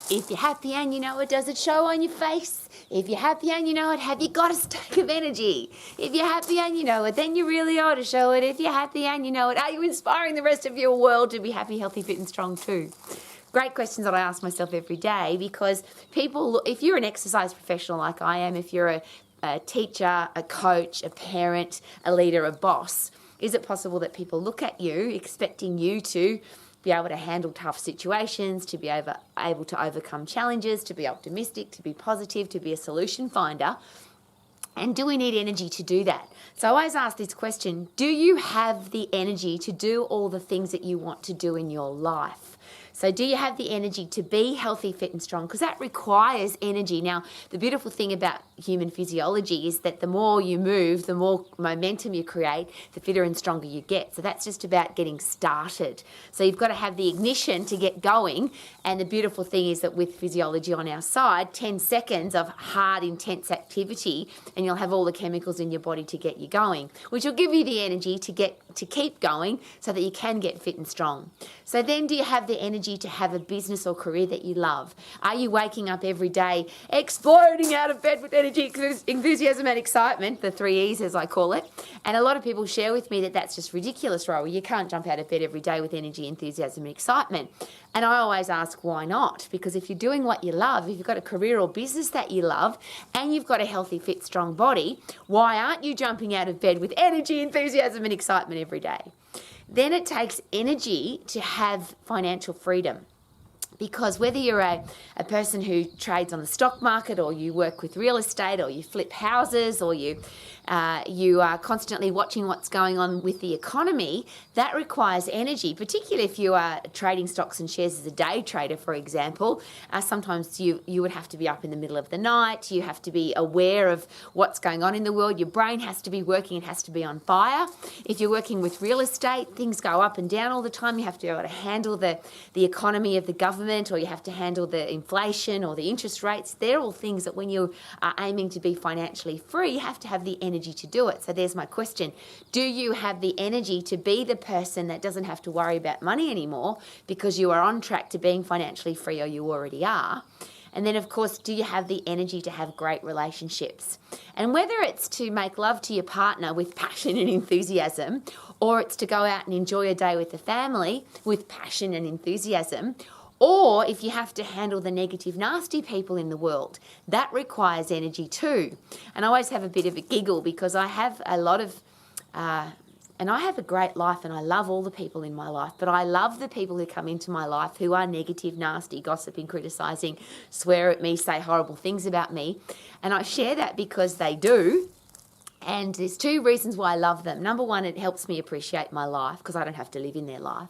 If you're happy and you know it, does it show on your face? If you're happy and you know it, have you got a stack of energy? If you're happy and you know it, then you really ought to show it. If you're happy and you know it, are you inspiring the rest of your world to be happy, healthy, fit and strong too? Great questions that I ask myself every day, because people, if you're an exercise professional like I am, if you're a teacher, a coach, a parent, a leader, a boss, is it possible that people look at you expecting you to be able to handle tough situations, to be able to overcome challenges, to be optimistic, to be positive, to be a solution finder? And do we need energy to do that? So I always ask this question, do you have the energy to do all the things that you want to do in your life? So do you have the energy to be healthy, fit and strong? Because that requires energy. Now, the beautiful thing about human physiology is that the more you move, the more momentum you create, the fitter and stronger you get. So that's just about getting started. So you've got to have the ignition to get going. And the beautiful thing is that with physiology on our side, 10 seconds of hard, intense activity, and you'll have all the chemicals in your body to get you going, which will give you the energy to keep going so that you can get fit and strong. So then do you have the energy to have a business or career that you love? Are you waking up every day exploding out of bed with energy, enthusiasm and excitement, the 3 E's as I call it? And a lot of people share with me that that's just ridiculous, Rowie. You can't jump out of bed every day with energy, enthusiasm and excitement. And I always ask, why not? Because if you're doing what you love, if you've got a career or business that you love, and you've got a healthy, fit, strong body, why aren't you jumping out of bed with energy, enthusiasm and excitement every day? Then it takes energy to have financial freedom. Because whether you're a person who trades on the stock market, or you work with real estate, or you flip houses, or you are constantly watching what's going on with the economy, that requires energy, particularly if you are trading stocks and shares as a day trader, for example. Sometimes you would have to be up in the middle of the night. You have to be aware of what's going on in the world. Your brain has to be working. It has to be on fire. If you're working with real estate, things go up and down all the time. You have to be able to handle the economy of the government, or you have to handle the inflation or the interest rates. They're all things that when you are aiming to be financially free, you have to have the energy to do it. So there's my question. Do you have the energy to be the person that doesn't have to worry about money anymore because you are on track to being financially free, or you already are? And then, of course, do you have the energy to have great relationships? And whether it's to make love to your partner with passion and enthusiasm, or it's to go out and enjoy a day with the family with passion and enthusiasm, or if you have to handle the negative, nasty people in the world, that requires energy too. And I always have a bit of a giggle because I have a lot of, and I have a great life and I love all the people in my life, but I love the people who come into my life who are negative, nasty, gossiping, criticising, swear at me, say horrible things about me. And I share that because they do. And there's 2 reasons why I love them. Number 1, it helps me appreciate my life because I don't have to live in their life.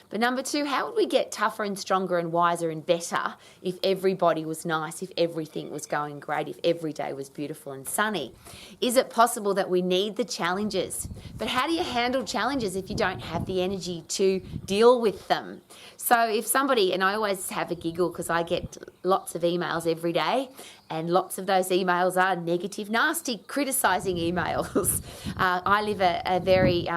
But number 2, how would we get tougher and stronger and wiser and better if everybody was nice, if everything was going great, if every day was beautiful and sunny? Is it possible that we need the challenges? But how do you handle challenges if you don't have the energy to deal with them? So if somebody, and I always have a giggle because I get lots of emails every day, and lots of those emails are negative, nasty, criticising emails. I live a very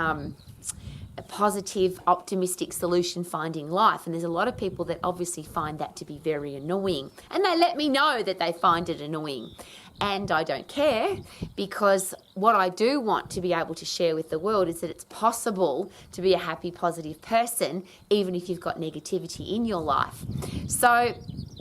positive, optimistic, solution-finding life. And there's a lot of people that obviously find that to be very annoying. And they let me know that they find it annoying. And I don't care, because what I do want to be able to share with the world is that it's possible to be a happy, positive person, even if you've got negativity in your life. So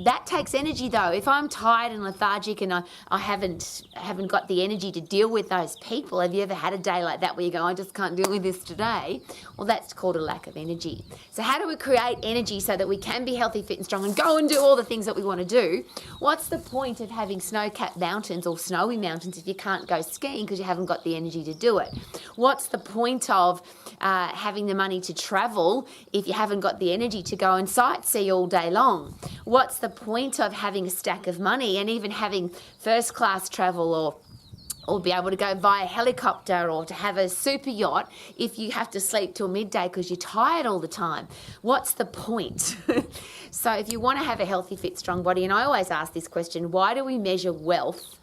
that takes energy though. If I'm tired and lethargic and I haven't got the energy to deal with those people, have you ever had a day like that where you go, I just can't deal with this today? Well, that's called a lack of energy. So how do we create energy so that we can be healthy, fit and strong and go and do all the things that we want to do? What's the point of having snow-capped mountains or snowy mountains if you can't go skiing because you haven't got the energy to do it? What's the point of having the money to travel if you haven't got the energy to go and sightsee all day long? What's the point of having a stack of money and even having first class travel or be able to go via helicopter or to have a super yacht if you have to sleep till midday because you're tired all the time? What's the point? So if you want to have a healthy, fit, strong body, and I always ask this question, why do we measure wealth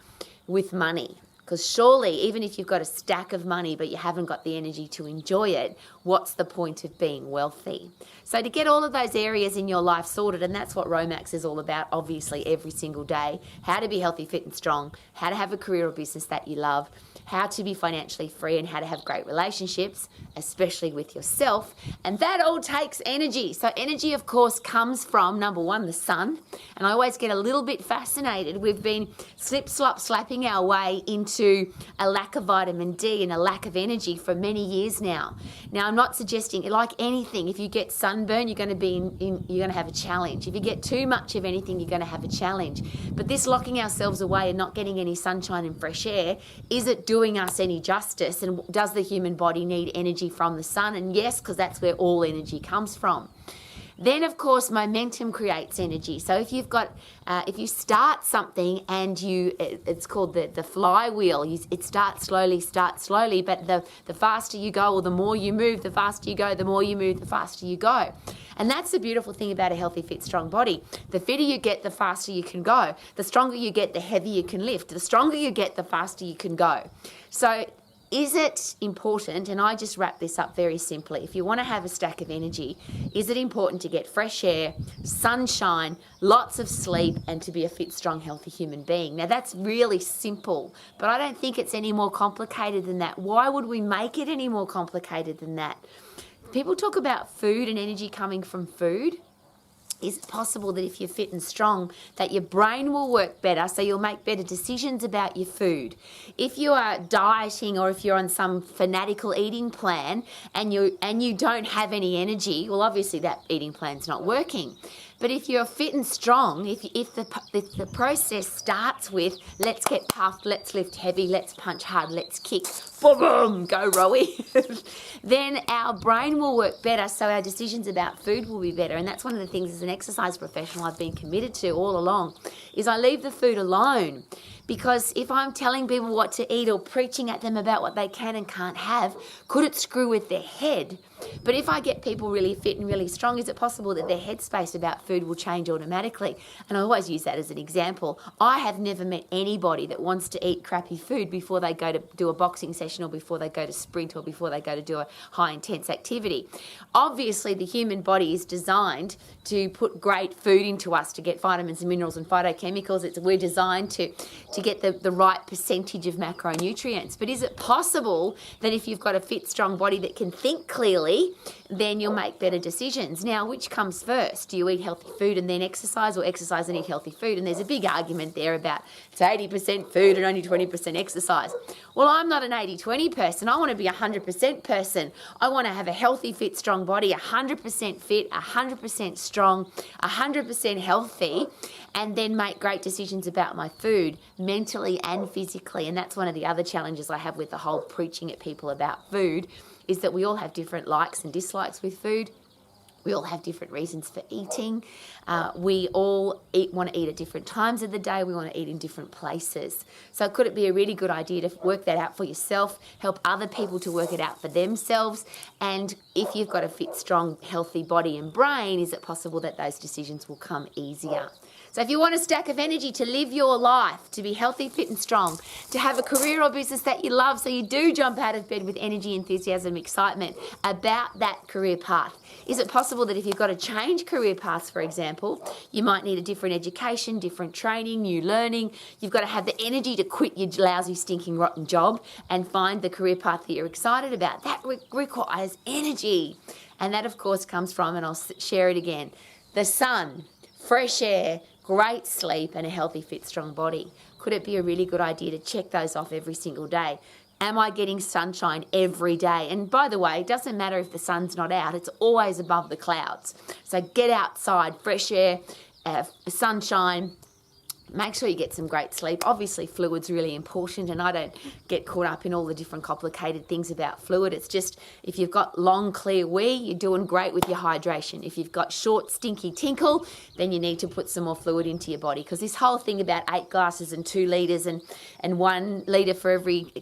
with money? Because surely, even if you've got a stack of money but you haven't got the energy to enjoy it, what's the point of being wealthy? So to get all of those areas in your life sorted, and that's what Romax is all about, obviously, every single day, how to be healthy, fit and strong, how to have a career or business that you love, how to be financially free and how to have great relationships, especially with yourself. And that all takes energy. So energy, of course, comes from, number one, the sun. And I always get a little bit fascinated. We've been slapping our way into a lack of vitamin D and a lack of energy for many years now. Now, I'm not suggesting, like anything, if you get sunburn, you're going to be you're going to have a challenge. If you get too much of anything, you're going to have a challenge. But this locking ourselves away and not getting any sunshine and fresh air, is it doing us any justice? And does the human body need energy from the sun? And yes, because that's where all energy comes from. Then, of course, momentum creates energy. So if you've got, if you start something and it's called the flywheel. It starts slowly, but the faster you go or the more you move, the faster you go, the more you move, the faster you go. And that's the beautiful thing about a healthy, fit, strong body. The fitter you get, the faster you can go. The stronger you get, the heavier you can lift. The stronger you get, the faster you can go. So is it important, and I just wrap this up very simply, if you want to have a stack of energy, is it important to get fresh air, sunshine, lots of sleep, and to be a fit, strong, healthy human being? Now, that's really simple, but I don't think it's any more complicated than that. Why would we make it any more complicated than that? People talk about food and energy coming from food. Is it possible that if you're fit and strong, that your brain will work better, so you'll make better decisions about your food? If you are dieting or if you're on some fanatical eating plan and you don't have any energy, well, obviously that eating plan's not working. But if you're fit and strong, if the process starts with, let's get puffed, let's lift heavy, let's punch hard, let's kick, boom, go Rowie, then our brain will work better, so our decisions about food will be better. And that's one of the things as an exercise professional I've been committed to all along, is I leave the food alone. Because if I'm telling people what to eat or preaching at them about what they can and can't have, could it screw with their head? But if I get people really fit and really strong, is it possible that their headspace about food will change automatically? And I always use that as an example. I have never met anybody that wants to eat crappy food before they go to do a boxing session or before they go to sprint or before they go to do a high intense activity. Obviously, the human body is designed to put great food into us to get vitamins and minerals and phytochemicals. We're designed to get the right percentage of macronutrients. But is it possible that if you've got a fit, strong body that can think clearly, then you'll make better decisions? Now, which comes first? Do you eat healthy food and then exercise, or exercise and eat healthy food? And there's a big argument there about it's 80% food and only 20% exercise. Well, I'm not an 80-20 person. I want to be a 100% person. I want to have a healthy, fit, strong body, 100% fit, 100% strong, 100% healthy, and then make great decisions about my food, mentally and physically. And that's one of the other challenges I have with the whole preaching at people about food, is that we all have different likes and dislikes with food. We all have different reasons for eating. We all want to eat at different times of the day. We want to eat in different places. So could it be a really good idea to work that out for yourself, help other people to work it out for themselves? And if you've got a fit, strong, healthy body and brain, is it possible that those decisions will come easier? So if you want a stack of energy to live your life, to be healthy, fit and strong, to have a career or business that you love, so you do jump out of bed with energy, enthusiasm, excitement about that career path. Is it possible that if you've got to change career paths, for example, you might need a different education, different training, new learning. You've got to have the energy to quit your lousy, stinking, rotten job and find the career path that you're excited about. That requires energy. And that, of course, comes from, and I'll share it again, the sun, fresh air, great sleep, and a healthy, fit, strong body. Could it be a really good idea to check those off every single day? Am I getting sunshine every day? And by the way, it doesn't matter if the sun's not out, it's always above the clouds. So get outside, fresh air, sunshine. Make sure you get some great sleep. Obviously, fluid's really important, and I don't get caught up in all the different complicated things about fluid. It's just, if you've got long, clear wee, you're doing great with your hydration. If you've got short, stinky tinkle, then you need to put some more fluid into your body, because this whole thing about 8 glasses and 2 litres and 1 litre for every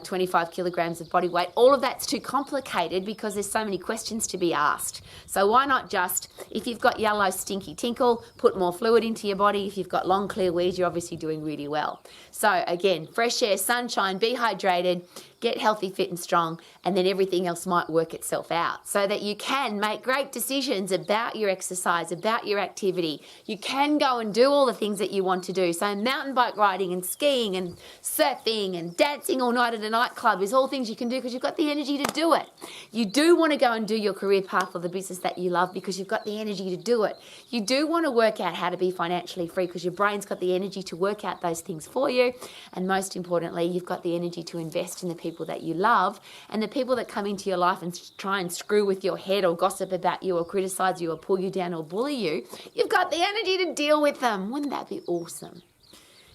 25 kilograms of body weight, all of that's too complicated because there's so many questions to be asked. So why not just, if you've got yellow, stinky tinkle, put more fluid into your body. If you've got long, clear weeds, you're obviously doing really well. So again, fresh air, sunshine, be hydrated, get healthy, fit and strong, and then everything else might work itself out so that you can make great decisions about your exercise, about your activity. You can go and do all the things that you want to do. So mountain bike riding and skiing and surfing and dancing all night at a nightclub is all things you can do because you've got the energy to do it. You do want to go and do your career path or the business that you love because you've got the energy to do it. You do want to work out how to be financially free because your brain's got the energy to work out those things for you. And most importantly, you've got the energy to invest in the people that you love, and the people that come into your life and try and screw with your head or gossip about you or criticize you or pull you down or bully you, you've got the energy to deal with them. Wouldn't that be awesome?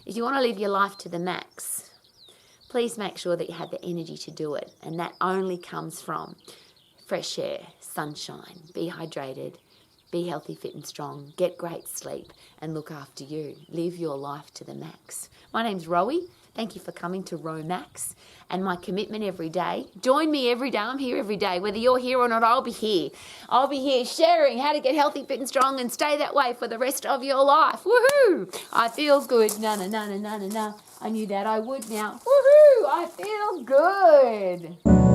If you want to live your life to the max, please make sure that you have the energy to do it, and that only comes from fresh air, sunshine, be hydrated, be healthy, fit and strong, get great sleep and look after you. Live your life to the max. My name's Rowie. Thank you for coming to Row Max and my commitment every day. Join me every day. I'm here every day. Whether you're here or not, I'll be here. I'll be here sharing how to get healthy, fit and strong and stay that way for the rest of your life. Woohoo! I feel good. Na na na na na na na. I knew that I would now. Woohoo! I feel good.